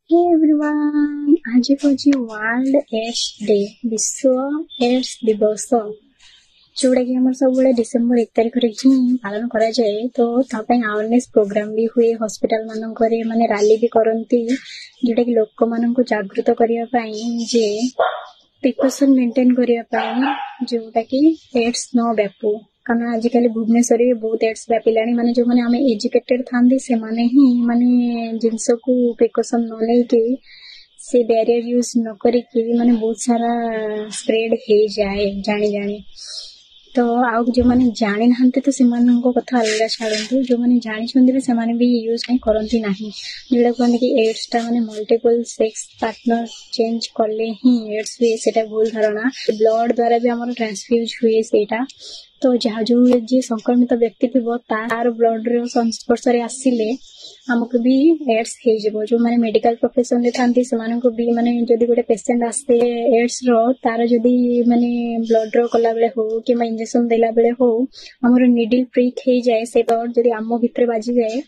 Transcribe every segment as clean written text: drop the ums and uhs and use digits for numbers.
Hey everyone, आज हूँ world ads day, विश्व एड्स दिवस जोटा कि आम सब डिसेम्बर 1 तारिख पालन करा जाए। तो अवेयरनेस प्रोग्राम भी हुए हॉस्पिटल मानक माने रैली भी करती जोटा कि लोक मान जागृत करने जे प्रिकॉशन मेंटेन करने जोटा कि एड्स न व्यापू। कारण आजिकल भुवनेश्वर बहुत एड्स व्यापिला माने जो माने आमे एजुकेटेड थांदी से माने ही माने जिनस को प्रिकॉशन न लेके से बैरियर यूज न करिकी माने बहुत सारा स्प्रेड हो जाए जानी जानी। तो आउ जो माने जानी नाहंते तो सेमानंको कथा अलग छाड़ंतु, जो माने जानी छंदी से माने भी यूज नहीं करंती नाही। जोड़ा कहते कि एड्स टा माने मल्टीपल सेक्स पार्टनर चेंज करले ही एड्स हुए, सेटा भूल धारणा। ब्लड द्वारा भी हमर ट्रांसफ्यूज हुए सेटा। तो जहाँ जो जे संक्रमित व्यक्ति थी तार ब्लड रे संस्पर्श रे आसिले हमको भी एड्स हो जबो। जो माने मेडिकल प्रोफेशन रे थांती से माने को भी माने जदी गोटे पेशेंट आस्ते एड्स रो तार जदी माने ब्लड रो कला बेले हो कि इंजेक्शन देला बेले हो हमर नीडल प्रिक हो जाए, से ब्लड जदी आमो भितर बाजी जाए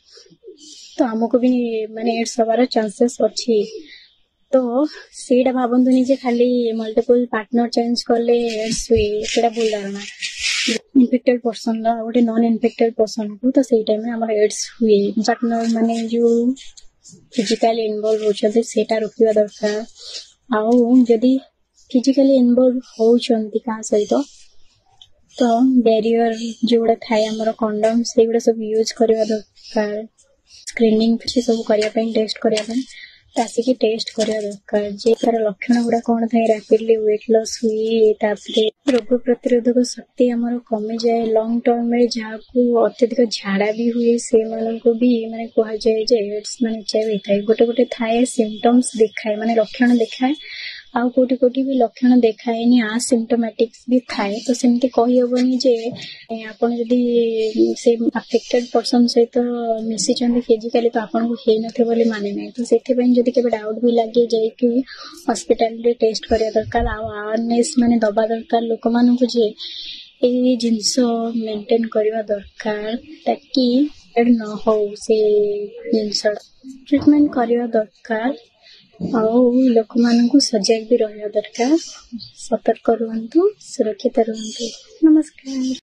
तो हमको भी माने एड्स होवार चांसेस अछि। तो सेटा भाबंतुनी जे खाली मल्टीपल पार्टनर चेंज करले एड्स हुए, सेटा भूल धारणा। इन्फेक्टेड पर्सन ला गोटे नॉन इन्फेक्टेड पर्सन को तो सही टाइम में हमर एड्स हुए। पार्टनर माने जो फिजिकली इन्वॉल्व होचते सेटा रोकिबा दरकार। आउ जदी फिजिकली इन्वॉल्व होचंती का सहित तो बैरियर जोड़ा थाए हमर कंडोम सेगुडा सब यूज करबा दरकार। स्क्रीनिंग से सब करिया पई टेस्ट करिया पई तासिकी टेस्ट करिया दरकार। जे तार लक्षण गुडा कोन थाए रैपिडली वेट लॉस हुई, तापरे रोग प्रतिरोधक शक्ति हमर कमी जाए। लॉन्ग टर्म में जाको अत्यधिक झाड़ा भी हुए से मानन को भी माने कहा जाए जे एड्स माने चेवे थाए। गोटे गोटे थाए सिम्पटम्स देखाए माने लक्षण देखाए, आ कोटी कोटी भी लक्षण देखाए नि आ सिम्पटोमेटिक्स भी थाए। तो सेमती कहि होबनी जे आपण जदी से अफेक्टेड पर्सन से तो मिसी चंदी फिजिकली तो आपण को हे नथे बोली माने नै। तो सेथे पई जदी केबे डाउट भी लागे जाय कि हॉस्पिटल रे टेस्ट करिया दरकार। आ अवेयरनेस माने दबा दरकार लोक मान को जे ए जिंस मेंटेन करबा दरकार ताकि एड न हो से जिंस ट्रीटमेंट करबा दरकार। ଆଉ ଲୋକମାନଙ୍କୁ ସଜାଗ ବି ରହିବା ଦରକାର। ସତର୍କ ରୁହନ୍ତୁ, ସୁରକ୍ଷିତ ରୁହନ୍ତୁ। ନମସ୍କାର।